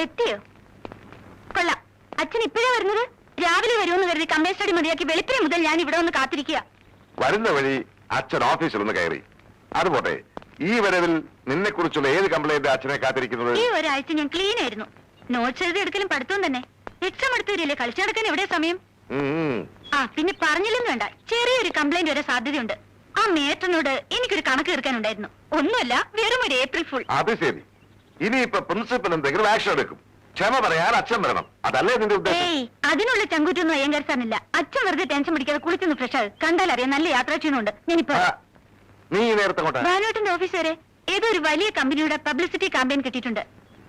എത്തിയോ? കൊള്ളാം. അച്ഛൻ ഇപ്പോഴാ വരുന്നത്? രാവിലെ വരുമെന്ന് കരുതി കമ്പൈൻ സ്റ്റഡി മതിയാക്കി വെളുപ്പിനെ മുതൽ ഞാൻ ഇവിടെ ഒന്ന് കാത്തിരിക്കുക. വരുന്ന വഴി അച്ഛൻ ഓഫീസിൽ ഒന്ന് കയറി. അതുപോട്ടെ, ഈ വരവിൽ നിന്നെ കുറിച്ചുള്ള ഏത് കംപ്ലൈന്റ് അച്ഛനെ കാത്തിരിക്കുന്നത്? ഈ ഒരാഴ്ച ഞാൻ ക്ലീൻ ആയിരുന്നു. നോട്ട്സ് എഴുതി എടുക്കലും പഠിത്തവും തന്നെ. എക്സാം എടുത്തു വരില്ലേ, കളിച്ചു നടക്കാൻ എവിടെ സമയം? പിന്നെ പറഞ്ഞില്ലെന്ന് വേണ്ട, ചെറിയൊരു കംപ്ലൈന്റ് വരെ സാധ്യതയുണ്ട്. ആ മേട്ടനോട് എനിക്കൊരു കണക്ക് തീർക്കാനുണ്ടായിരുന്നു. ഒന്നുമല്ല, വെറും ഒരു ഏപ്രിൽ ഫുൾ. അത് ശരി. ഇനിയിപ്പോ പ്രിൻസിപ്പൽ എന്തെങ്കിലും ആക്ഷൻ എടുക്കും. ക്ഷമ പറയാൻ അച്ഛൻ വരണം, അതല്ലേ നിന്റെ ഉദ്ദേശം? അതിനുള്ള ചങ്കൂറ്റൊന്നും അയ്യങ്കാർ സാറിനില്ല. അച്ഛൻ വെറുതെ ടെൻഷൻ പിടിക്കാതെ കുളിച്ചൊന്ന് ഫ്രഷ് ആകും. കണ്ടാലറിയാം നല്ല യാത്രാ ക്ഷീണമുണ്ട്. ഞാനിപ്പോ നീ നേരത്തെ ബാനോട്ടിന്റെ ഓഫീസ് വരെ ഏതോ ഒരു വലിയ കമ്പനിയുടെ പബ്ലിസിറ്റി ക്യാമ്പയിൻ കിട്ടിയിട്ടുണ്ട്.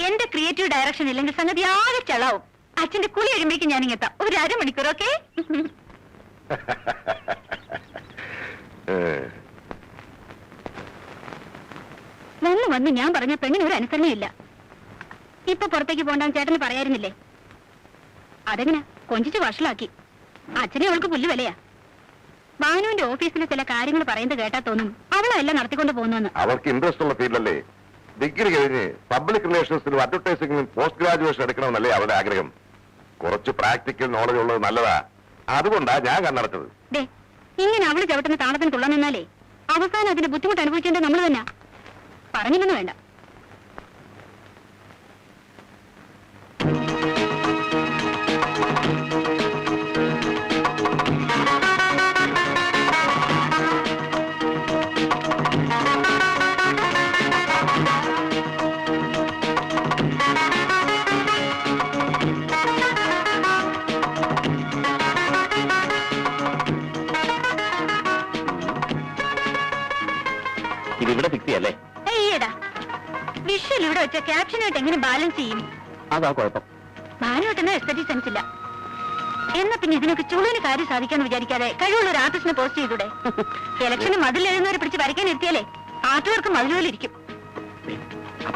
എന്റെ ക്രിയേറ്റീവ് ഡയറക്ഷൻ ഇല്ലെങ്കിൽ സംഗതി ആകെ ചളാവും. അച്ഛന്റെ കുളി കഴിയുമ്പോഴേക്കും ഞാനിങ്ങെത്താം. ഒരു അരമണിക്കൂർ. ഓക്കെ? വന്ന് ഞാൻ പറഞ്ഞ പെണ്ണിന് ഒരു അനുസരണയില്ല. ഇപ്പൊ പുറത്തേക്ക് പോകണ്ടെന്ന് ചേട്ടന് പറയായിരുന്നില്ലേ? അതെങ്ങനെ കൊഞ്ചിച്ച് വഷളാക്കി. അച്ഛനെ അവൾക്ക് പുല്ല് വിലയാ. ബാനുവിന്റെ ഓഫീസിലെ ചില കാര്യങ്ങൾ പറയുന്നത് കേട്ടാ തോന്നും അവളെല്ലാം നടത്തിക്കൊണ്ട് പോകുന്നു. അവർക്ക് ഇൻട്രസ്റ്റ് ഉള്ള ഫീൽഡല്ലേ. ഡിഗ്രി കഴിഞ്ഞ് പബ്ലിക് റിലേഷൻസിലും അഡ്വർടൈസിംഗിലും പോസ്റ്റ് ഗ്രാജുവേഷൻ എടുക്കണമെന്നല്ലേ അവരുടെ ആഗ്രഹം. കുറച്ച് പ്രാക്ടിക്കൽ നോളജ് ഉള്ളത് നല്ലതാ. അതുകൊണ്ടാ ഞാൻ കണ്ണടച്ചത്. ഇങ്ങനെ അവള് ചവിട്ടുന്ന താളത്തിന് തുള്ളാൻ നിന്നാലേ അവസാനം അതിന്റെ ബുദ്ധിമുട്ട് അനുഭവിച്ചേണ്ടത് നമ്മൾ തന്നെ. പറഞ്ഞില്ലെന്ന് വേണ്ട. ഇതിവിടെ ഫിക്സ് ചെയ്യല്ലേ? വിഷ്വൽ ഇവിടെ വെച്ച ക്യാപ്ഷനായിട്ട് എങ്ങനെ ബാലൻസ് ചെയ്യും? അതാ കുഴപ്പം. ബാനുവേട്ടന് എസ്തറ്റിക് സെൻസ് ഇല്ല. എന്നാ പിന്നെ ഇതിനൊക്കെ ചുളുവിന് കാര്യം സാധിക്കാന്ന് വിചാരിക്കാതെ കഴിവുള്ള ഒരു ആർട്ടിസ്റ്റിനെ പോസ്റ്റ് ചെയ്തൂടെ? ഇലക്ഷന് മതിൽ എഴുതുന്നവരെ പിടിച്ച് വരയ്ക്കാൻ എത്തിയാലേ ആർട്ട് വർക്ക് മതിലുപോലെ ഇരിക്കും.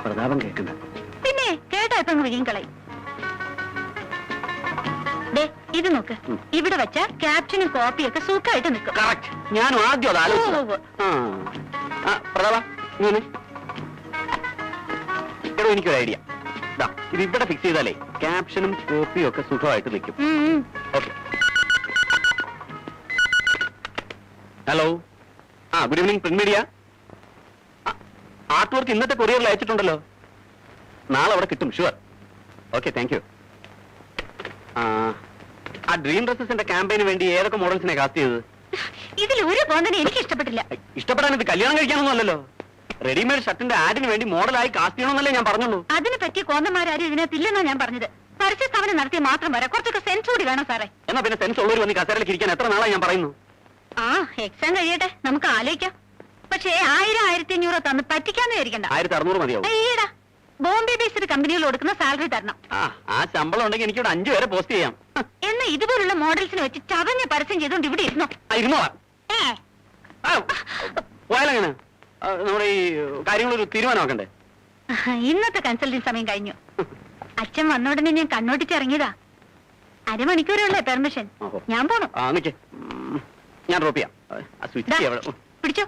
പ്രതാപം കേൾക്കുന്ന പിന്നെ കേട്ടാ ഇപ്പൊ വിഴിയും കളയും. ഇത് നോക്ക്, ഇവിടെ വെച്ച ക്യാപ്ഷനും കോപ്പിയൊക്കെ സൂക്കായിട്ട് നിൽക്കും. ഞാനും ആദ്യം പ്രതാപ എനിക്കൊരു ഐഡിയ. ഇത് ഇവിടെ ഫിക്സ് ചെയ്താലേ ക്യാപ്ഷനും കോപ്പിയും ഒക്കെ സുഖമായിട്ട് നിൽക്കും. Hello, good evening print media. Art work ഇന്നത്തെ കൊറിയറിൽ അയച്ചിട്ടുണ്ടല്ലോ. നാളെ അവിടെ കിട്ടും, ഷുവർ. Okay, thank you. ആ ഡ്രീം ഡ്രസ്സസിന്റെ ക്യാമ്പയിന് വേണ്ടി ഏതൊക്കെ മോഡൽസിനെ കാസ്റ്റ് ചെയ്തത്? ഇതിൽ ഒരു കോന്തനെ എനിക്ക് ഇഷ്ടപ്പെട്ടില്ല. ഇഷ്ടപ്പെടാൻ ഇത് കല്യാണം കഴിക്കാനൊന്നും അല്ലല്ലോ. റെഡിമെയ്ഡ് ഷർട്ടിന്റെ ആഡിന് വേണ്ടി മോഡലായി കാസ്റ്റ് ചെയ്യണമെന്നല്ലേ ഞാൻ പറഞ്ഞുള്ളൂ. അതിനെ പറ്റിയ കോന്തന്മാരും ഇതിനകത്തില്ലെന്നാ ഞാൻ പറഞ്ഞത്. പരസ്യ സ്ഥാപനം നടത്തിയ മാത്രം വരാം, കുറച്ചൊക്കെ സെൻസ് കൂടി വേണം സാറേ. എന്നാ പിന്നെ സെൻസ് ഉള്ളവർ വന്ന് കസേരയിലേക്ക് ഇരിക്കാൻ എത്ര നാളായി ഞാൻ പറയുന്നു. എക്സാം കഴിയട്ടെ, നമുക്ക് ആലോചിക്കാം. പക്ഷേ 1000-1500 തന്ന് പറ്റിക്കാന്ന് വിചാരിക്കണ്ട. 1600 മതിയാവും. ഈടാ, ബോംബെ ബേസ്ഡ് കമ്പനികൾ കൊടുക്കുന്ന സാലറി തരണം. ആ ശമ്പളം ഉണ്ടെങ്കിൽ എനിക്കിവിടെ 5 പേരെ പോസ്റ്റ് ചെയ്യാം. എന്നാ ഇതുപോലുള്ള മോഡൽസിനെ വെച്ച് ചതഞ്ഞ പരസ്യം ചെയ്തോണ്ട് ഇവിടെ ഇരുന്നോ? പോയാലെങ്ങനെ? നമ്മുടെ ഈ കാര്യങ്ങളൊരു തീരുമാനമാക്കണ്ടേ? ഇന്നത്തെ കൺസൾട്ടിങ് സമയം കഴിഞ്ഞു. അച്ഛൻ വന്ന ഉടനെ ഞാൻ കണ്ണോട്ടിച്ചിറങ്ങിയതാ. അരമണിക്കൂറുള്ള പെർമിഷൻ. ഞാൻ പോണു. ഞാൻ ഡ്രോപ്പ് ചെയ്യാം. പിടിച്ചോ.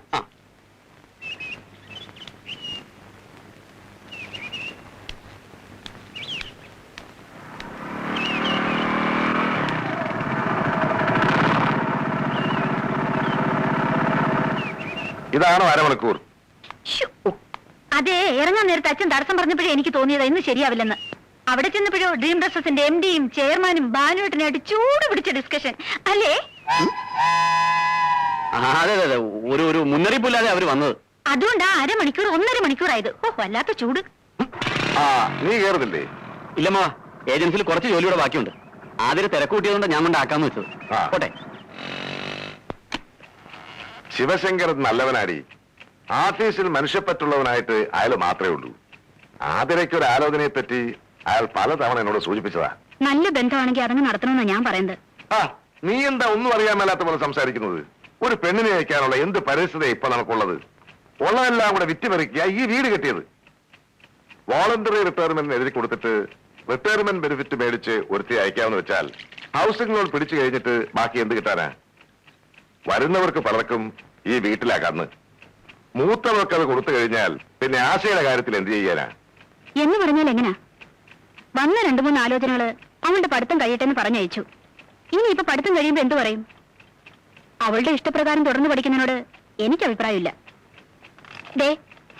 ഇതാണോ അരമണിക്കൂർ? അതെ, ഇറങ്ങാൻ നേരത്തെ അച്ഛൻ തടസ്സം പറഞ്ഞപ്പോഴേ എനിക്ക് തോന്നിയതാ ഇന്ന് ശരിയാവില്ലെന്ന്. അവിടെ ചെന്നപ്പോഴോ ഡ്രീം ഡ്രസ്സസിന്റെ MD-യും ചെയർമാനും ബാനുവേട്ടനായിട്ട് ചൂട് പിടിച്ച ഡിസ്കഷൻ അല്ലേ? അതെ, ഒരു മുന്നറിയിപ്പില്ലാതെ അവര് വന്നത്. അതുകൊണ്ടാ അരമണിക്കൂർ 1.5 മണിക്കൂറായത്. വല്ലാത്ത ചൂട്. നീ കേറുന്നില്ലേ? ഇല്ലമ്മാ, ഏജൻസിയിൽ കുറച്ച് ജോലിയുടെ ബാക്കിയുണ്ട്. ആദ്യം തിരക്കൂട്ടിയതുകൊണ്ട് ഞാൻ കൊണ്ടാക്കാന്ന് വെച്ചത്. പോട്ടെ. ശിവശങ്കർ നല്ലവനാടി. ആർട്ടിസ്റ്റിൽ മനുഷ്യപ്പറ്റുള്ളവനായിട്ട് അയാൾ മാത്രമേ ഉള്ളൂ. ആതിരയ്ക്കൊരു ആലോചനയെ പറ്റി അയാൾ പലതവണ എന്നോട് സൂചിപ്പിച്ചതാ. നല്ല ബന്ധമാണെങ്കിൽ അതങ്ങ് നടത്തണമെന്നാ ഞാൻ പറയുന്നത്. നീ എന്താ ഒന്നും അറിയാൻ മേലാത്ത പോലെ സംസാരിക്കുന്നത്? ഒരു പെണ്ണിനെ അയക്കാനുള്ള എന്ത് പരിസ്ഥിതി ഇപ്പൊ നമുക്കുള്ളത്? ഉള്ളതെല്ലാം കൂടെ വിറ്റുപറിക്കുക ഈ വീട് കെട്ടിയത്. വോളണ്ടറി റിട്ടയർമെന്റിന് എഴുതി കൊടുത്തിട്ട് റിട്ടയർമെന്റ് ബെനിഫിറ്റ് മേടിച്ച് ഒരുത്തി അയക്കാമെന്ന് വെച്ചാൽ ഹൗസിംഗ് ലോൺ പിടിച്ചു കഴിഞ്ഞിട്ട് ബാക്കി എന്ത് കിട്ടാനാ? വരുന്നവർക്ക് പലർക്കും ഈ വീട്ടിലാ കണ്ണ്. മൂത്തവർക്ക് അത് കൊടുത്തു കഴിഞ്ഞാൽ പിന്നെ ആശയുടെ കാര്യത്തിൽ എന്ത് ചെയ്യാനാ? എന്ന് പറഞ്ഞാൽ എങ്ങനാ? വന്ന 2-3 ആലോചനകള് അവളുടെ പഠിത്തം കഴിയട്ടെ എന്ന് പറഞ്ഞയച്ചു. ഇനി ഇപ്പൊ പഠിത്തം കഴിയുമ്പോ എന്തു പറയും? അവളുടെ ഇഷ്ടപ്രകാരം തുടർന്ന് പഠിക്കുന്നതിനോട് എനിക്ക് അഭിപ്രായമില്ല. ദേ,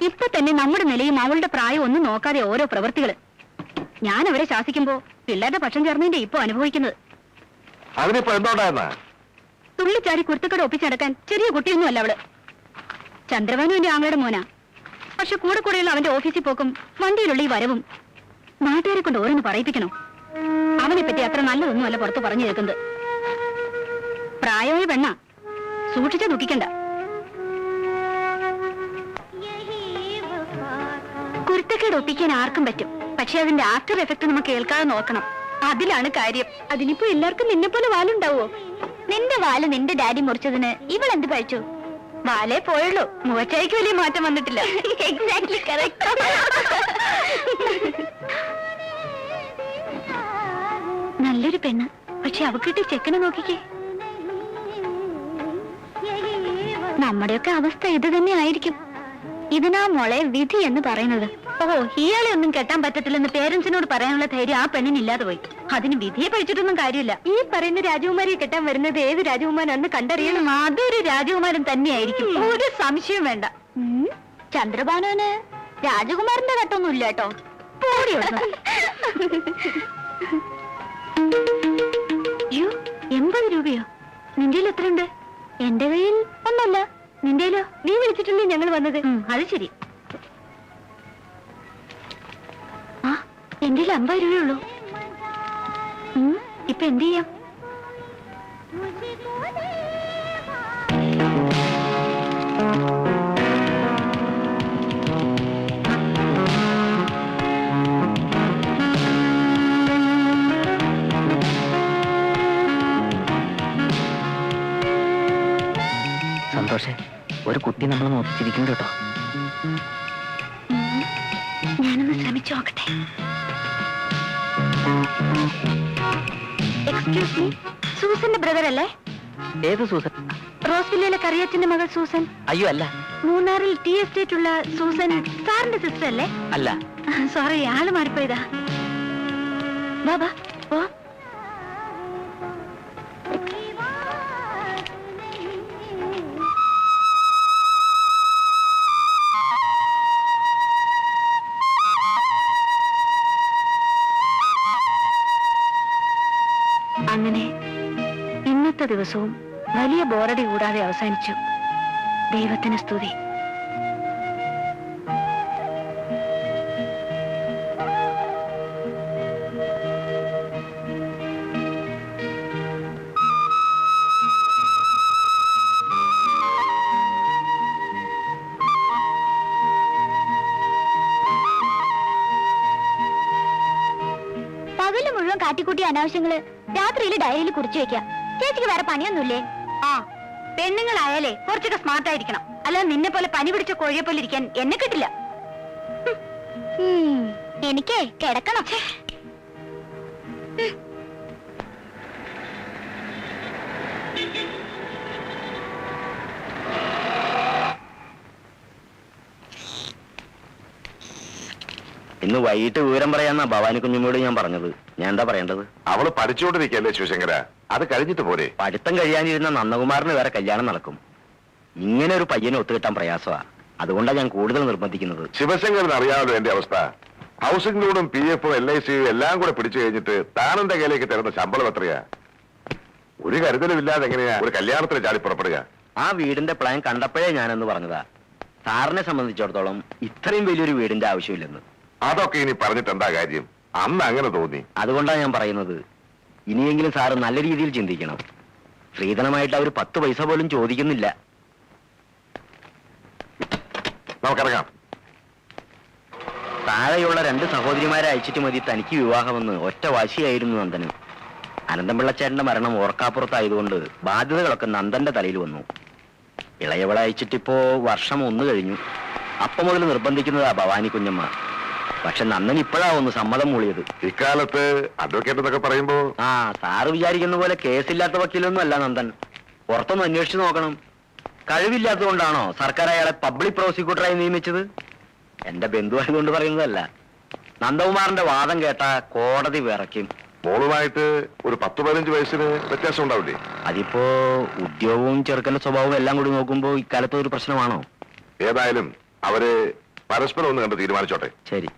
ഇപ്പൊ തന്നെ നമ്മുടെ നിലയും അവളുടെ പ്രായം ഒന്നും നോക്കാതെ ഓരോ പ്രവൃത്തികള്. ഞാൻ അവരെ ശാസിക്കുമ്പോ പിള്ളേരുടെ പക്ഷം ചേർന്നതിന്റെ ഇപ്പൊ അനുഭവിക്കുന്നത്. അതിനിപ്പോ എന്തോണ്ടായിരുന്ന? തുള്ളിച്ചാടി കുരുത്തക്കട ഒപ്പിച്ചടക്കാൻ ചെറിയ കുട്ടിയൊന്നും അല്ല അവള്. ചന്ദ്രവാനു എന്റെ ആങ്ങളുടെ മോനാ. പക്ഷെ കൂടെ കൂടെയുള്ള അവന്റെ ഓഫീസിൽ പോക്കും വണ്ടിയിലുള്ള ഈ വരവും നാട്ടുകാരെ കൊണ്ട് ഓരോന്ന് പറയിപ്പിക്കണോ? അവനെ പറ്റി അത്ര നല്ലതൊന്നും അല്ല പുറത്ത് പറഞ്ഞു കേൾക്കുന്നത്. പ്രായമായ പെണ്ണ, സൂക്ഷിച്ച ദുഃഖിക്കണ്ട. കുരുത്തക്കേട് ഒപ്പിക്കാൻ ആർക്കും പറ്റും. പക്ഷെ അതിന്റെ ആഫ്റ്റർ എഫക്ട് നമുക്ക് കേൾക്കാതെ നോക്കണം. അതിലാണ് കാര്യം. അതിനിപ്പോ എല്ലാവർക്കും നിന്നെ പോലെ വാലുണ്ടാവോ? നിന്റെ വാല് നിന്റെ ഡാഡി മുറിച്ചതിന് ഇവൾ എന്ത് പഴിച്ചു? വാലേ പോയുള്ളൂ, മുഖച്ചായ്ക്ക് വലിയ മാറ്റം വന്നിട്ടില്ല. Exactly correct. നല്ലൊരു പെണ്ണ്, പക്ഷെ അവക്കിട്ട് ചെക്കനെ നോക്കിക്കേ. നമ്മുടെയൊക്കെ അവസ്ഥ ഇത് തന്നെ ആയിരിക്കും. ഇതിനാ മോളെ വിധി എന്ന് പറയുന്നത്. ഓ, ഇയാളെ ഒന്നും കെട്ടാൻ പറ്റത്തില്ലെന്ന് പേരൻസിനോട് പറയാനുള്ള ധൈര്യം ആ പെണ്ണിനില്ലാതെ പോയി. അതിന് വിധിയെ പഴിച്ചിട്ടൊന്നും കാര്യമില്ല. ഈ പറയുന്ന രാജകുമാരിയെ കെട്ടാൻ വരുന്നത് ഏത് രാജകുമാരാണെന്ന് കണ്ടറിയണം. അതൊരു രാജകുമാരൻ തന്നെയായിരിക്കും, ഒരു സംശയം വേണ്ട. ചന്ദ്രഭാനുവിന് രാജകുമാരന്റെ കെട്ടൊന്നും ഇല്ല കേട്ടോ. അയ്യോ, 80 രൂപയോ? നിന്റെ എത്രയുണ്ട്? എന്റെ കയ്യിൽ ഒന്നല്ല. നിന്റെയിലോ? നീ വിളിച്ചിട്ടില്ലേ ഞങ്ങൾ വന്നത്? അത് ശരി. ആ, എന്റെ 50 രൂപയുള്ളൂ. ഇപ്പൊ എന്ത് ചെയ്യാം? സന്തോഷേ, ഒരു കുട്ടി നമ്മൾ നോക്കിച്ചിരിക്കുന്നു കേട്ടോ. ഞാനൊന്ന് ശ്രമിച്ചു നോക്കട്ടെ. എക്സ്ക്യൂസ് മീ, സൂസന്റെ ബ്രദർ അല്ലേ? ഏത് സൂസൻ? റോസ്വില്ലയിലെ കറിയച്ചന്റെ മകൾ സൂസൻ. അയ്യോ അല്ല. മൂന്നാറിൽ ടീ എസ്റ്റേറ്റ് ഉള്ള സൂസൻ സാറിന്റെ സിസ്റ്റർ അല്ലേ? അല്ല. സോറി, ആള് മാറിപ്പോയതാ. ബാബാ ഓ. അങ്ങനെ ഇന്നത്തെ ദിവസവും വലിയ ബോറടി കൂടാതെ അവസാനിച്ചു. ദൈവത്തിന് സ്തുതി. പകല് മുഴുവൻ കാട്ടിക്കൂട്ടിയ അനാവശ്യങ്ങള് രാത്രിയിൽ ഡയറിയിൽ കുറിച്ചു വെക്കാം. ചേച്ചിക്ക് വേറെ പണിയൊന്നുമില്ലേ? ആ, പെണ്ണുങ്ങളായാലേ കുറച്ചൊക്കെ സ്മാർട്ട് ആയിരിക്കണം. അല്ലാതെ നിന്നെ പോലെ പനി പിടിച്ച കോഴിയെ പോലെ ഇരിക്കാൻ എന്നെ കിട്ടില്ല. എനിക്കേ കിടക്കണം. ഇന്ന് വൈകിട്ട് വിവരം പറയാന്നാ ഭവാനി കുഞ്ഞുമോട് ഞാൻ പറഞ്ഞത്. ഞാൻ എന്താ പറയേണ്ടത്? അവള് പഠിച്ചുകൊണ്ടിരിക്കല്ലേ ശിവശങ്കര, അത് കഴിഞ്ഞിട്ട് പോരെ? പഠിത്തം കഴിയാനിരുന്ന നന്ദകുമാറിന് വേറെ കല്യാണം നടക്കും. ഇങ്ങനെ ഒരു പയ്യനെ ഒത്തുകിട്ടാൻ പ്രയാസമാ. അതുകൊണ്ടാണ് ഞാൻ കൂടുതൽ നിർബന്ധിക്കുന്നത്. ശിവശങ്കരന് അറിയാമല്ലോ എന്റെ അവസ്ഥ. ഹൗസിംഗ് ലോണും PF LIC എല്ലാം കൂടെ പിടിച്ചു കഴിഞ്ഞിട്ട് താനെന്റെ കയ്യിലേക്ക് തരുന്ന ശമ്പളം എത്രയാ? ഒരു കരുതലുമില്ലാതെ എങ്ങനെയാ ഒരു കല്യാണത്തിന് ചാടി പുറപ്പെടുക? ആ വീടിന്റെ പ്ലാൻ കണ്ടപ്പോഴേ ഞാനെന്ന് പറഞ്ഞതാ. സാറിനെ സംബന്ധിച്ചിടത്തോളം ഇത്രയും വലിയൊരു വീടിന്റെ ആവശ്യമില്ലെന്ന്. അതൊക്കെ ഇനി പറഞ്ഞിട്ട് എന്താ കാര്യം? അന്ന് അങ്ങനെ തോന്നി. അതുകൊണ്ടാണ് ഞാൻ പറയുന്നത്, ഇനിയെങ്കിലും സാറ് നല്ല രീതിയിൽ ചിന്തിക്കണം. സ്ത്രീധനമായിട്ട് അവർ 10 പൈസ പോലും ചോദിക്കുന്നില്ല. നമുക്കിറങ്ങാം. താഴെയുള്ള 2 സഹോദരിമാരെ അയച്ചിട്ട് മതി തനിക്ക് വിവാഹമെന്ന് ഒറ്റ വാശിയായിരുന്നു നന്ദന്. അനന്തപിള്ളച്ചേട്ടന്റെ മരണം ഓർക്കാപ്പുറത്തായതുകൊണ്ട് ബാധ്യതകളൊക്കെ നന്ദന്റെ തലയിൽ വന്നു. ഇളയവളെ അയച്ചിട്ടിപ്പോ വർഷം 1 കഴിഞ്ഞു. അപ്പം മുതൽ നിർബന്ധിക്കുന്നതാ ഭവാനി കുഞ്ഞമ്മ. പക്ഷെ നന്ദൻ ഇപ്പോഴാ ഒന്ന് സമ്മതം മൂളിയത്. ഇക്കാലത്ത് അഡ്വക്കേറ്റ് എന്നൊക്കെ പറയുമ്പോ ആ, സാറ് വിചാരിക്കുന്ന പോലെ കേസില്ലാത്ത വക്കീലൊന്നും അല്ല നന്ദൻ. പുറത്തൊന്ന് അന്വേഷിച്ചു നോക്കണം. കഴിവില്ലാത്തതുകൊണ്ടാണോ സർക്കാർ അയാളെ പബ്ലിക് പ്രോസിക്യൂട്ടറായി നിയമിച്ചത്? എന്റെ ബന്ധുവായതുകൊണ്ട് പറയുന്നതല്ല. നന്ദകുമാറിന്റെ വാദം കേട്ട കോടതി വിറയ്ക്കും. മോളുമായിട്ട് ഒരു 10-15 വയസ്സിന് വ്യത്യാസം ഉണ്ടാവില്ലേ? അതിപ്പോ ഉദ്യോഗവും ചെറുക്കന്റെ സ്വഭാവവും എല്ലാം കൂടി നോക്കുമ്പോ ഇക്കാലത്ത് ഒരു പ്രശ്നമാണോ? ഏതായാലും അവര് പരസ്പരം ഒന്ന് കണ്ട് തീരുമാനിച്ചോട്ടെ. ശരി.